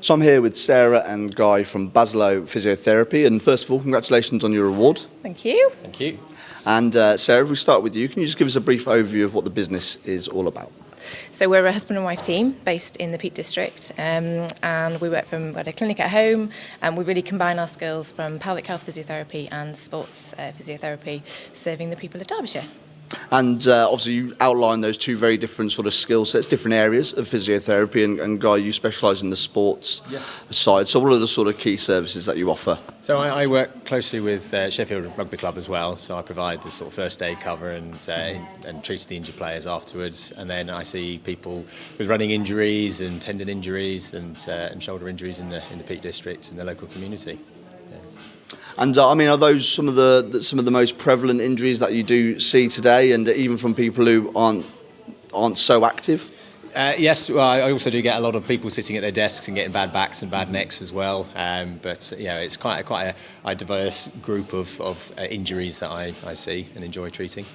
So I'm here with Sarah and Guy from Baslow Physiotherapy, and first of all, congratulations on your award. Thank you. Thank you. And Sarah, if we start with you, can you just give us a brief overview of what the business is all about? So we're a husband and wife team based in the Peak District, and we work from at a clinic at home, and we really combine our skills from pelvic health physiotherapy and sports physiotherapy, serving the people of Derbyshire. And obviously you outlined those two very different sort of skill sets, different areas of physiotherapy, and Guy, you specialise in the sports side. So what are the sort of key services that you offer? So I work closely with Sheffield Rugby Club as well, so I provide the sort of first aid cover and treat the injured players afterwards, and then I see people with running injuries and tendon injuries and shoulder injuries in the Peak District in the local community. And I mean, are those some of the most prevalent injuries that you do see today, and even from people who aren't so active? Yes, well, I also do get a lot of people sitting at their desks and getting bad backs and bad necks as well. But it's quite a diverse group of injuries that I see and enjoy treating.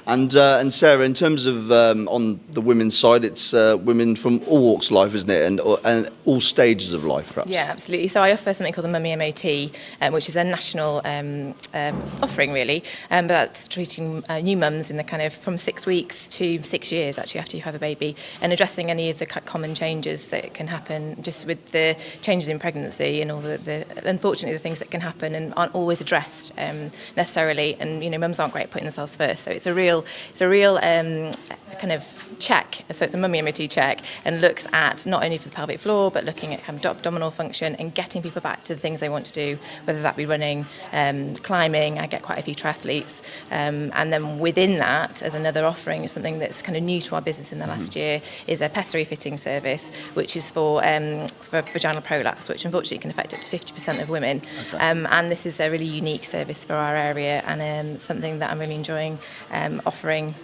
And Sarah, in terms of on the women's side, it's women from all walks of life, isn't it, and all stages of life, perhaps? Yeah, absolutely. So I offer something called the Mummy MOT, which is a national offering, really. But that's treating new mums in the kind of from 6 weeks to 6 years, actually, after you have a baby, and addressing any of the common changes that can happen just with the changes in pregnancy and all the unfortunately, the things that can happen and aren't always addressed necessarily. And, mums aren't great at putting themselves first. So it's a real kind of check. So it's a Mummy MOT check, and looks at not only for the pelvic floor, but looking at kind of abdominal function and getting people back to the things they want to do, whether that be running, climbing. I get quite a few triathletes. And then within that, as another offering, is something that's kind of new to our business in the last year, is a pessary fitting service, which is for vaginal prolapse, which unfortunately can affect up to 50% of women. Okay. And this is a really unique service for our area, and something that I'm really enjoying offering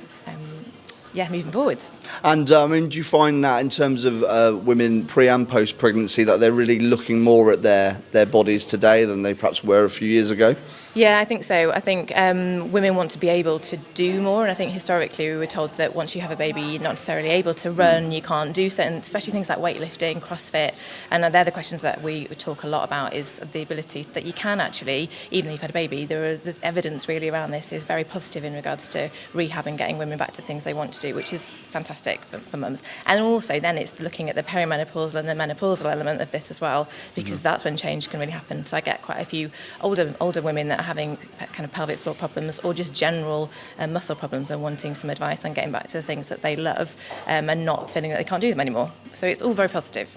moving forwards. And I mean, do you find that in terms of women pre and post pregnancy that they're really looking more at their bodies today than they perhaps were a few years ago? Yeah, I think so. I think women want to be able to do more, and I think historically we were told that once you have a baby you're not necessarily able to run, you can't do certain, especially things like weightlifting, CrossFit, and they're the questions that we talk a lot about, is the ability that you can actually, even if you've had a baby, there's evidence really around this is very positive in regards to rehab and getting women back to things they want to do, which is fantastic for mums. And also then it's looking at the perimenopausal and the menopausal element of this as well, because that's when change can really happen. So I get quite a few older women that are having kind of pelvic floor problems or just general muscle problems and wanting some advice on getting back to the things that they love, and not feeling that they can't do them anymore. So it's all very positive.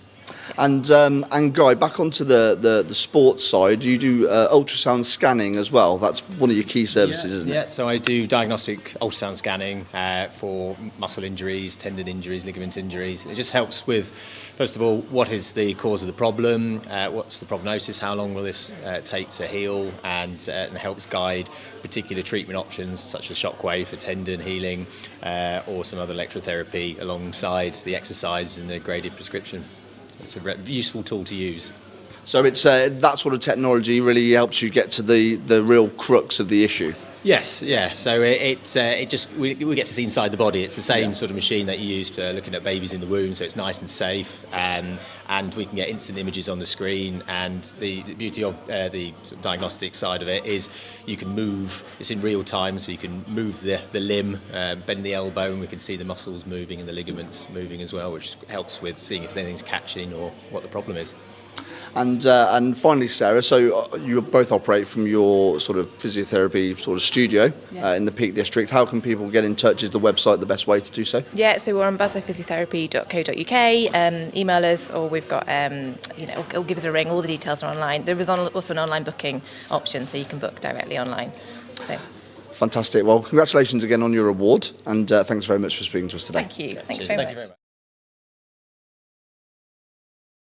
And Guy, back onto the sports side, you do ultrasound scanning as well. That's one of your key services, isn't it? Yeah, so I do diagnostic ultrasound scanning for muscle injuries, tendon injuries, ligament injuries. It just helps with, first of all, what is the cause of the problem, what's the prognosis, how long will this take to heal, and helps guide particular treatment options such as shockwave for tendon healing, or some other electrotherapy alongside the exercises and the graded prescription. It's a useful tool to use. So it's that sort of technology really helps you get to the real crux of the issue. Yes, yeah. So it just we get to see inside the body. It's the same sort of machine that you use for looking at babies in the womb, so it's nice and safe, and we can get instant images on the screen. And the beauty of the sort of diagnostic side of it is you can move. It's in real time, so you can move the limb, bend the elbow, and we can see the muscles moving and the ligaments moving as well, which helps with seeing if anything's catching or what the problem is. And finally, Sarah, so you both operate from your sort of physiotherapy sort of studio in the Peak District. How can people get in touch? Is the website the best way to do so? Yeah, so we're on buzzerphysiotherapy.co.uk. Email us, or we've got, or give us a ring. All the details are online. There is also an online booking option, so you can book directly online. So. Fantastic. Well, congratulations again on your award, and thanks very much for speaking to us today. Thank you. Thanks Cheers. very much.